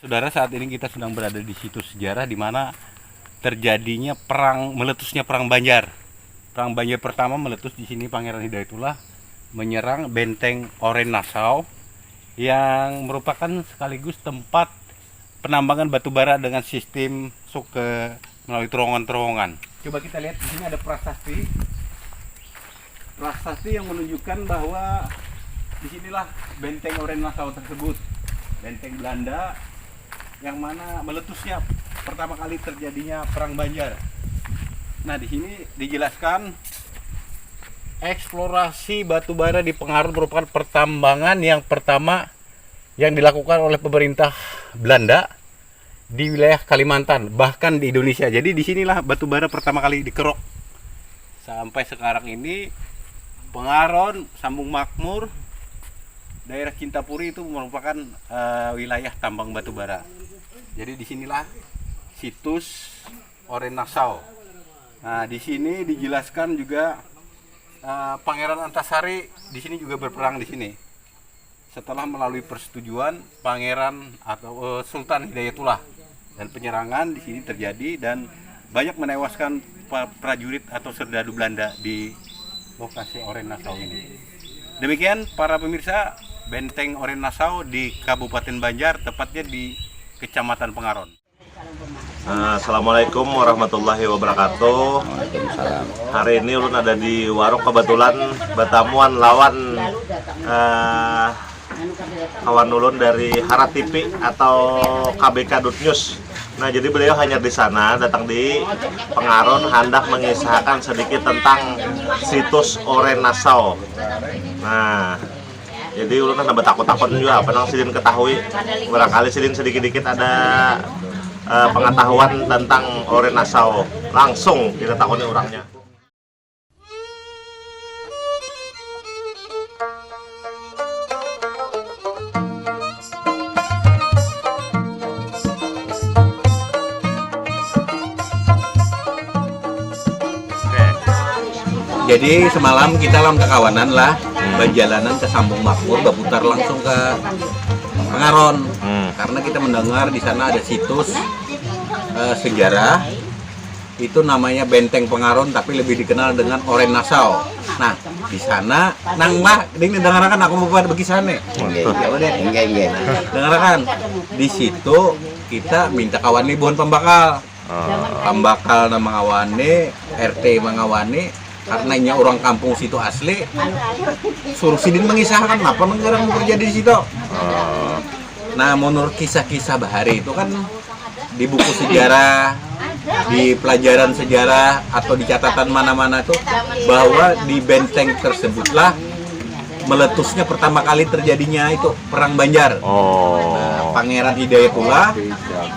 Saudara, saat ini kita sedang berada di situs sejarah di mana terjadinya meletusnya perang Banjar. Perang Banjar pertama meletus di sini. Pangeran Hidayatullah menyerang benteng Oren Nassau yang merupakan sekaligus tempat penambangan batu bara dengan sistem melalui terowongan-terowongan. Coba kita lihat di sini ada prasasti. Prasasti yang menunjukkan bahwa disinilah benteng Oren Nassau tersebut, benteng Belanda yang mana meletusnya pertama kali terjadinya perang Banjar. Nah, di sini dijelaskan eksplorasi batu bara di Pengarun merupakan pertambangan yang pertama yang dilakukan oleh pemerintah Belanda di wilayah Kalimantan, bahkan di Indonesia. Jadi disinilah batu bara pertama kali dikerok. Sampai sekarang ini Pengarun, Sambung Makmur, daerah Cintapuri itu merupakan wilayah tambang batu bara. Jadi disinilah situs Oren Nassau. Nah, di sini dijelaskan juga Pangeran Antasari di sini juga berperang di sini. Setelah melalui persetujuan Pangeran atau Sultan Hidayatullah, dan penyerangan di sini terjadi dan banyak menewaskan prajurit atau serdadu Belanda di lokasi Oren Nassau ini. Demikian para pemirsa, benteng Oren Nassau di Kabupaten Banjar, tepatnya di Kecamatan Pengarun. Assalamualaikum warahmatullahi wabarakatuh. Hari ini ulun ada di warung, kebetulan bertamuan lawan kawan ulun dari Haratipi atau KBK News. Nah, jadi beliau hanya di sana, datang di Pengarun, hendak mengisahkan sedikit tentang situs Oren Nassau. Nah, jadi ulun kan takut-takut juga, penang sidin ketahui, barangkali sidin sedikit-dikit ada pengetahuan tentang Oren Nassau. Langsung kita takutnya orangnya. Jadi semalam kita dalam kekawanan lah, berjalanan ke Sambung Makmur, berputar langsung ke Pengarun. Karena kita mendengar di sana ada situs sejarah, itu namanya Benteng Pengarun, tapi lebih dikenal dengan Oren Nassau. Nah, di sana, nang mah, ini dengarkan aku mau buat begisannya. Ya udah, dengarkan. Di situ kita minta kawan nih bukan pembakal. Pembakal nama ngawani, RT mengawani. Karena nya orang kampung situ asli, suruh sidin mengisahkan apa negara yang terjadi di situ. Nah, menurut kisah-kisah Bahari itu kan di buku sejarah, di pelajaran sejarah atau di catatan mana-mana itu bahwa di benteng tersebutlah meletusnya pertama kali terjadinya itu perang Banjar. Nah, Pangeran Hidayatullah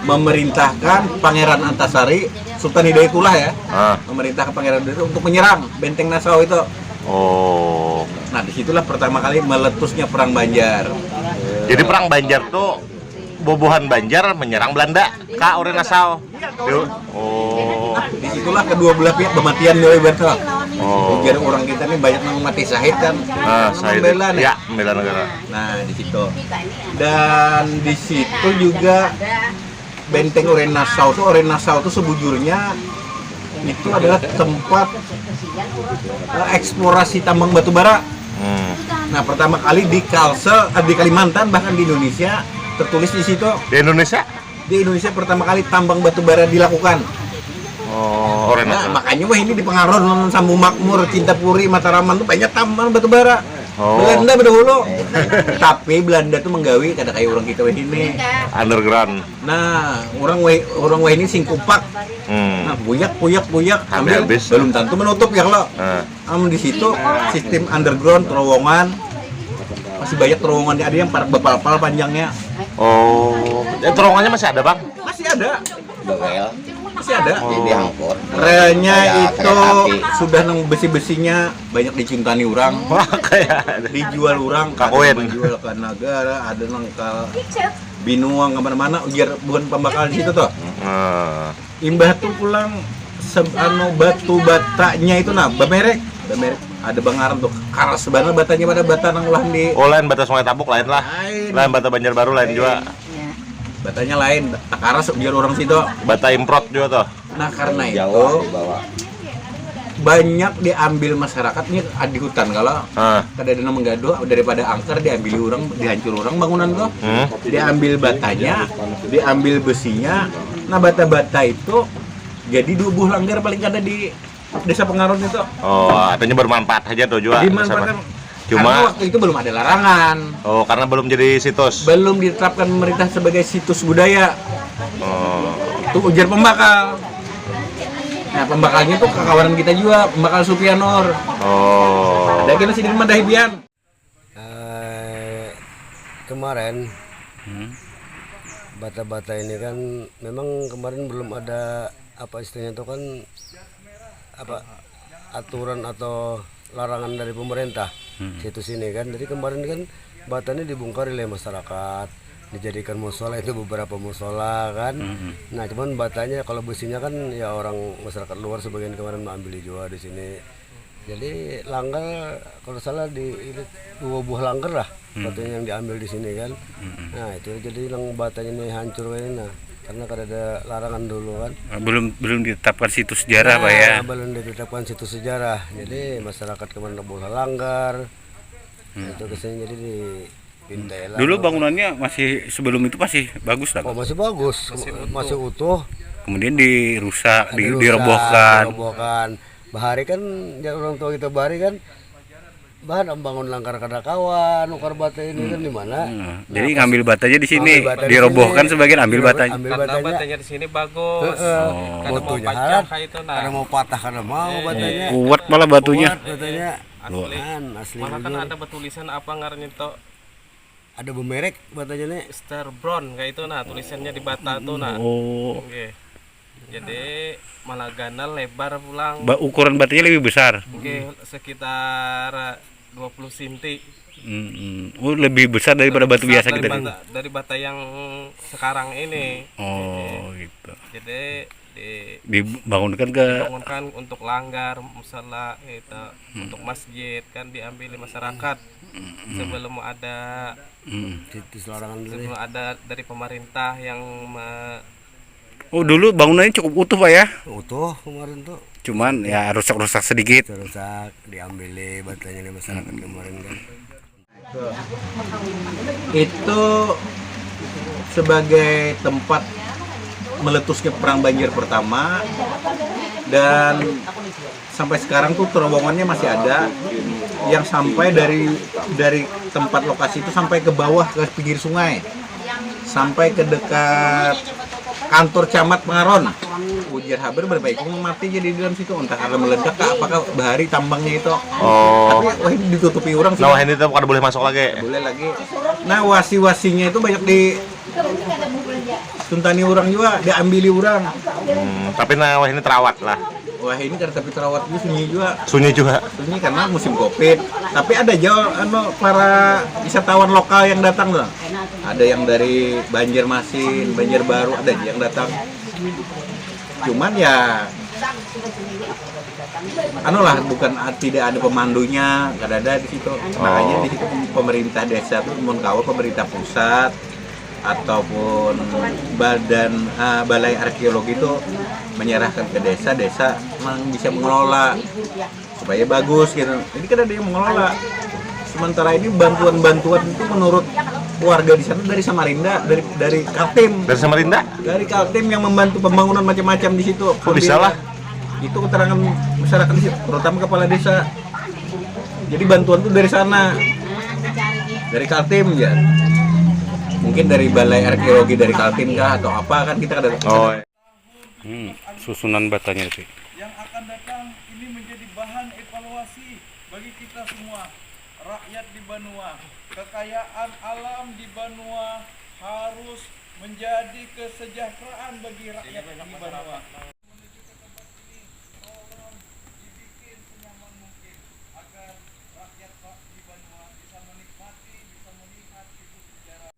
memerintahkan Pangeran Antasari, Sultan Hidayatullah ya, memerintahkan Pangeran Hidayatullah untuk menyerang benteng Nassau itu. Nah, disitulah pertama kali meletusnya perang Banjar. Jadi perang Banjar tuh bobohan Banjar menyerang Belanda ke Oren Nassau. Disitulah kedua belah pihak kematian dari betul. Jadi orang kita ini banyak yang mati syahid kan. Membela nih. Ya, membela negara. Nah, di situ. Dan di situ juga benteng Oren Nassau tuh sebujurnya itu adalah tempat eksplorasi tambang batu bara. Nah, pertama kali di Kalsel, di Kalimantan, bahkan di Indonesia tertulis di situ. Di Indonesia? Di Indonesia pertama kali tambang batu bara dilakukan. Oren Nah, Nassau. makanya wah ini di Pengarun, Sambung Makmur, Cintapuri, Mataraman tuh banyak tambang batu bara. Belanda berdahulu. Tapi Belanda tuh menggawi kada kayak orang kita weh ini. Underground. Nah, orang weh ini singkupak. Nah, buyak ambil Habis. belum tentu menutup ya lo. Di situ sistem underground, terowongan. Masih banyak terowongan, ada yang berpal-pal panjangnya. Terowongannya masih ada, Bang? Masih ada. Masih ada. Jadi angkot. Relnya Kayak itu kereta api. sudah nang besi-besinya banyak dicintani orang. Wah, kayak Dijual orang, Kakoen. dijual ke negara, ada nang ke Binuang kemana-mana, ujar bukan pembakal di situ tuh. Imbah tuh pulang batu batanya itu nah, bamerek ada Bangaran tuh karas sebenarnya batanya pada bata nang ulah di lain bata Sungai Tabuk lain lah. Lain bata Banjarbaru lain juga. batanya lain, takaras biar orang situ. Bata improt juga tuh. Nah karena itu banyak diambil masyarakatnya di hutan kalau kadang-kadang menggaduh daripada angker diambil orang, dihancur orang bangunan tuh. Diambil batanya, diambil besinya. Nah bata-bata itu jadi dubuh langgar paling ada di desa Pengaron itu. Oh, artinya bermanfaat aja tuh juga. Dimanfaatkan. Cuma Karena waktu itu belum ada larangan. Oh, karena belum jadi situs. Belum ditetapkan pemerintah sebagai situs budaya. Oh. Itu ujar pembakal. Nah, pembakalnya tuh kawan kita juga, pembakal Supianor. Oh. Dan kita sini Dahibian. Kemarin bata-bata ini kan memang kemarin belum ada apa istilahnya itu kan apa aturan atau larangan dari pemerintah situs ini kan. Jadi kemarin kan bata ini dibongkar oleh masyarakat, dijadikan musola, itu beberapa musola kan. Nah cuman batanya kalau besinya kan ya orang masyarakat luar sebagian kemarin mengambil juga di sini. Jadi langgar kalau salah di 2 buah langgar lah batanya yang diambil di sini kan. Nah itu jadi batanya ini hancur ini. Nah karena ada larangan dulu kan. Belum ditetapkan situs sejarah Pak ya. Belum ditetapkan situs sejarah. Jadi masyarakat kemana boleh langgar. Itu kesini jadi dipindah lah. Dulu bangunannya masih sebelum itu masih bagus lah. Oh masih bagus, masih utuh. Kemudian dirusak, Dirusak, dirobohkan. Bahari kan ya orang tua kita Bahari kan bahan bangun langkar kada kawan, ukar bata ini kan di mana? Jadi ngambil batanya di sini, bata dirobohkan di sini, sebagian ambil batanya. Karena batanya di sini bagus. Karena mau Mutunya pecah harat, kayak itu kada mau patah kada mau batanya. Kuat malah batunya. Kuat batanya. asli. Asli. Malah kan bener. ada tulisan apa ngarannya itu Ada bemerek batanya nih. Star Brown kayak itu nah tulisannya di bata tuh nah. Oh. Oke. Jadi malah ganal lebar pulang. Ukuran batanya lebih besar. Oke, sekitar 20 cm. Oh, lebih besar daripada batu biasa kita. Dari bata yang sekarang ini. Oh, gitu. Jadi Dibangunkan dibangunkan untuk langgar, musala, itu untuk masjid kan diambil masyarakat sebelum ada Situs larangan dulu. sebelum ada dari pemerintah yang Oh, dulu bangunannya cukup utuh Pak ya. Utuh kemarin tuh. Cuman ya rusak-rusak sedikit. Rusak diambil batanya nih masyarakat kemarin kan. Itu sebagai tempat meletusnya perang banjir pertama, dan sampai sekarang tuh terowongannya masih ada yang sampai dari tempat lokasi itu sampai ke bawah ke pinggir sungai, sampai ke dekat kantor camat Pengaron. Ujar haber berbaik mati jadi di dalam situ, entah karena meledak apakah bahari tambangnya itu. Oh. Tapi wah ini ditutupi orang sih. Nah, ini tuh kada boleh masuk lagi. Boleh lagi. Nah, wasi-wasinya itu banyak di tuntani orang juga, diambili orang. Tapi nah wah ini terawat lah. Wah ini kan tapi terawat juga sunyi juga. Sunyi juga. Sunyi karena musim Covid. Tapi ada jauh para wisatawan lokal yang datang loh. Ada yang dari Banjarmasin, Banjarbaru, ada yang datang. Cuman ya lah bukan tidak ada pemandunya, nggak ada di situ. Makanya di situ pemerintah desa tuh pemerintah pusat ataupun balai arkeologi itu menyerahkan ke desa memang bisa mengelola supaya bagus gitu. Ini kan ada yang mengelola. Sementara ini bantuan itu menurut warga di sana dari Samarinda, dari Kaltim. Dari Samarinda? Dari Kaltim yang membantu pembangunan macam-macam di situ. Kok bisa lah? Itu keterangan masyarakat di situ, terutama kepala desa. Jadi bantuan itu dari sana, dari Kaltim ya. Mungkin dari balai arkeologi dari Kaltim kah atau apa kan kita ada. Oh. Susunan batanya itu. Yang akan datang ini menjadi bahan evaluasi bagi kita semua, rakyat di Banua. Kekayaan alam di Banua harus menjadi kesejahteraan bagi rakyat di Banua.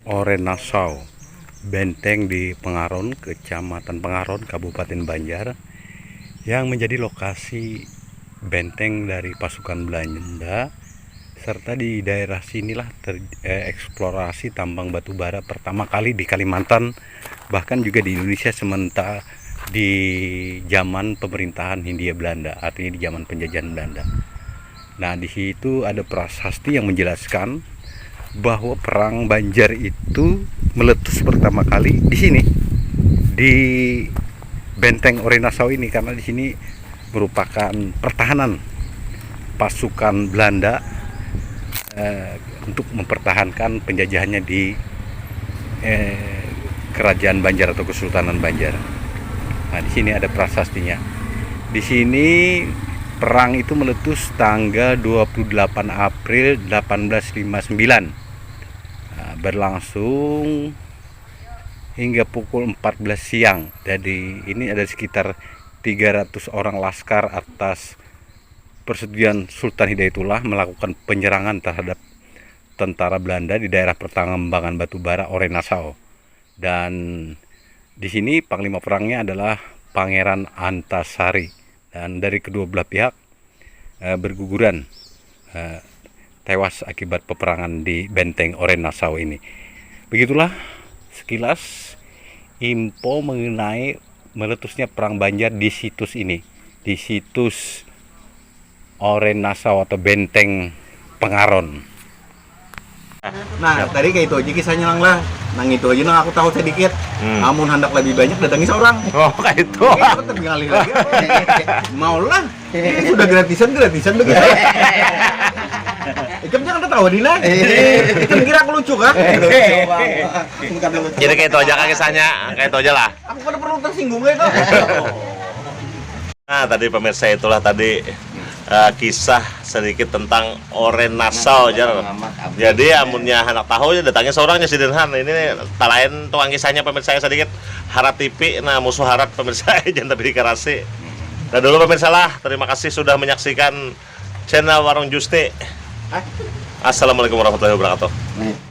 Orenasau, benteng di Pengaron, Kecamatan Pengaron, Kabupaten Banjar, yang menjadi lokasi benteng dari pasukan Belanda serta di daerah sinilah eksplorasi tambang batu bara pertama kali di Kalimantan, bahkan juga di Indonesia sementara di zaman pemerintahan Hindia Belanda, artinya di zaman penjajahan Belanda. Nah, di situ ada prasasti yang menjelaskan bahwa perang Banjar itu meletus pertama kali di sini, di Benteng Orenasau ini, karena di sini merupakan pertahanan pasukan Belanda untuk mempertahankan penjajahannya di Kerajaan Banjar atau Kesultanan Banjar. Nah, di sini ada prasastinya. Di sini perang itu meletus tanggal 28 April 1859. Nah, berlangsung hingga pukul 14 siang. Jadi ini ada sekitar 300 orang laskar atas persetujuan Sultan Hidayatullah melakukan penyerangan terhadap tentara Belanda di daerah pertambangan batu bara Orenasau. Dan di sini panglima perangnya adalah Pangeran Antasari, dan dari kedua belah pihak berguguran tewas akibat peperangan di Benteng Orenasau ini. Begitulah sekilas info mengenai meletusnya perang Banjar di situs ini, di situs Orenasau atau Benteng Pengaron. Nah, tadi kayak itu aja kisahnya lang lah. Nang itu aja nang aku tahu sedikit. Amun hendak lebih banyak datangi seorang. Oh, kayak itu. Kita tetap ngalih lagi. Mau lah. Sudah gratisan begitu. Ikam jangan tertawa Dina. Ikam kira aku lucu kah? Jadi kayak itu aja kan kisahnya, kayak itu aja lah. Aku kan perlu tersinggung itu. Nah, tadi pemirsa itulah tadi kisah sedikit tentang Orenasau Jar. Jadi amunnya anak tahu ya datangnya seorangnya si Denhan. Ini tak lain tuang kisahnya pemirsa sedikit. Harat TV, nah musuh harat pemirsa jangan tapi dikarasi. Nah dulu pemirsa lah, terima kasih sudah menyaksikan channel Warung Justi. Assalamualaikum warahmatullahi wabarakatuh.